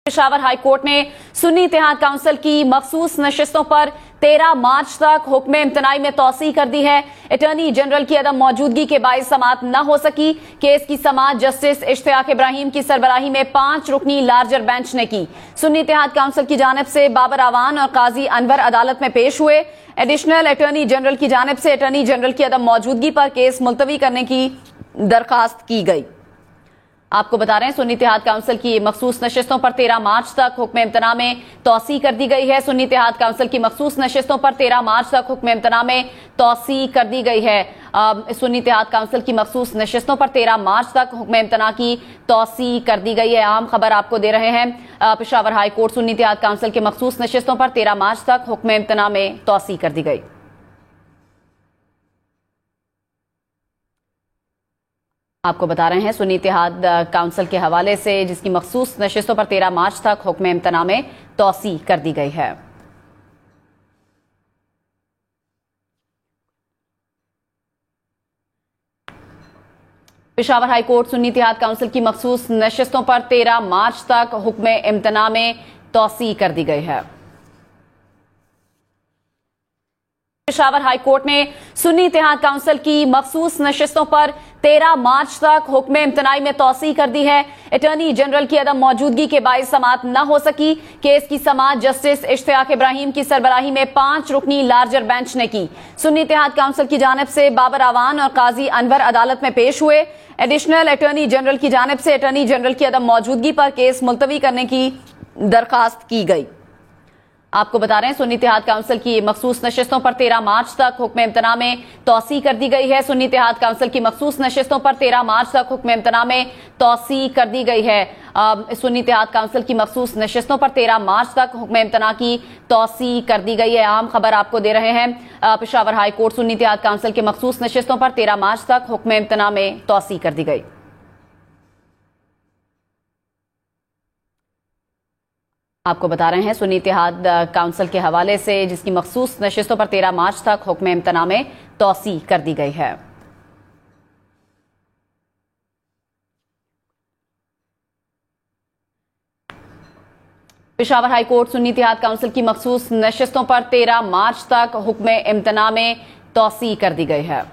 Peshawar High court ने Sunni Ittehad Council की मखसूस नशिस्तों पर 13 मार्च तक हुक्म इम्तनाई में तौसी कर दी है। अटॉर्नी जनरल की अदम मौजूदगी के बाइस समाअत न हो सकी। केस की समाअत जस्टिस इश्तियाक इब्राहिम की सरबराही में 5 रुकनी लार्जर बेंच ने की। सुन्नी इत्तेहाद काउंसिल की जानिब से बाबर आवान और काजी अनवर अदालत में पेश हुए। एडिशनल अटॉर्नी जनरल की जानिब से अटॉर्नी जनरल की अदम मौजूदगी पर केस मुलतवी करने की दरखास्त की गई। आपको बता रहे हैं सुन्नी इत्तेहाद काउंसिल की मखसूस नशिस्तों पर 13 मार्च तक हुक्म इम्तना में तौसी कर दी गई है। सुन्नी इत्तेहाद काउंसिल की मखसूस नशिस्तों पर 13 मार्च तक हुक्म इम्तना में तौसी कर दी गई है। सुन्नी इत्तेहाद काउंसिल की मखसूस नशिस्तों पर 13 मार्च तक हुक्म इम्तना की तौसी कर दी गई है। अहम खबर आपको दे रहे हैं, Peshawar High Court Sunni Ittehad Council की मखसूस नशिस्तों पर 13 मार्च तक हुक्म इम्तना में तौसी कर दी गई। आपको बता रहे हैं सुन्नी इत्तेहाद काउंसिल के हवाले से जिसकी मखसूस नशिस्तों पर 13 मार्च तक हुक्म इम्तना में तौसी कर दी गई है। Peshawar High Court Sunni Ittehad Council की मखसूस नशिस्तों पर 13 मार्च तक हुक्म इम्तना में तौसी कर दी गई है। पेशावर हाई कोर्ट ने सुन्नी इत्तेहाद काउंसिल की मखसूस नशिस्तों पर 13 मार्च तक हुक्म इम्तनाई में तौसी कर दी है। अटॉर्नी जनरल की अदम मौजूदगी के बाइस समाअत न हो सकी। केस की समाअत जस्टिस इश्तियाक इब्राहिम की सरबराही में 5 रुकनी लार्जर बेंच ने की। सुन्नी इत्तेहाद काउंसिल की जानिब से बाबर आवान और काजी अनवर अदालत में पेश हुए। एडिशनल अटॉर्नी जनरल की जानिब से अटॉर्नी जनरल की अदम मौजूदगी पर केस मुलतवी करने की दरखास्त की गई। आपको बता रहे हैं सुन्नी इत्तेहाद काउंसिल की मखसूस नशिस्तों पर 13 मार्च तक हुक्म इम्तना में तौसी कर दी गई है। सुन्नी इत्तेहाद काउंसिल की मखसूस नशिस्तों पर 13 मार्च तक हुक्म इम्तना में तौसी कर दी गई है। सुन्नी इत्तेहाद काउंसिल की मखसूस नशिस्तों पर 13 मार्च तक हुक्म इम्तना की तौसी कर दी गई है। अहम खबर आपको दे रहे हैं, Peshawar High Court Sunni Ittehad Council की मखसूस नशिस्तों पर 13 मार्च तक हुक्म इम्तना में तौसी कर दी गई। आपको बता रहे हैं सुन्नी इत्तेहाद काउंसिल के हवाले से जिसकी मखसूस नशिस्तों पर 13 मार्च तक हुक्म इम्तना में तौसी कर दी गई है। Peshawar High Court Sunni Ittehad Council की मखसूस नशिस्तों पर 13 मार्च तक हुक्म इम्तना में तौसी कर दी गई है।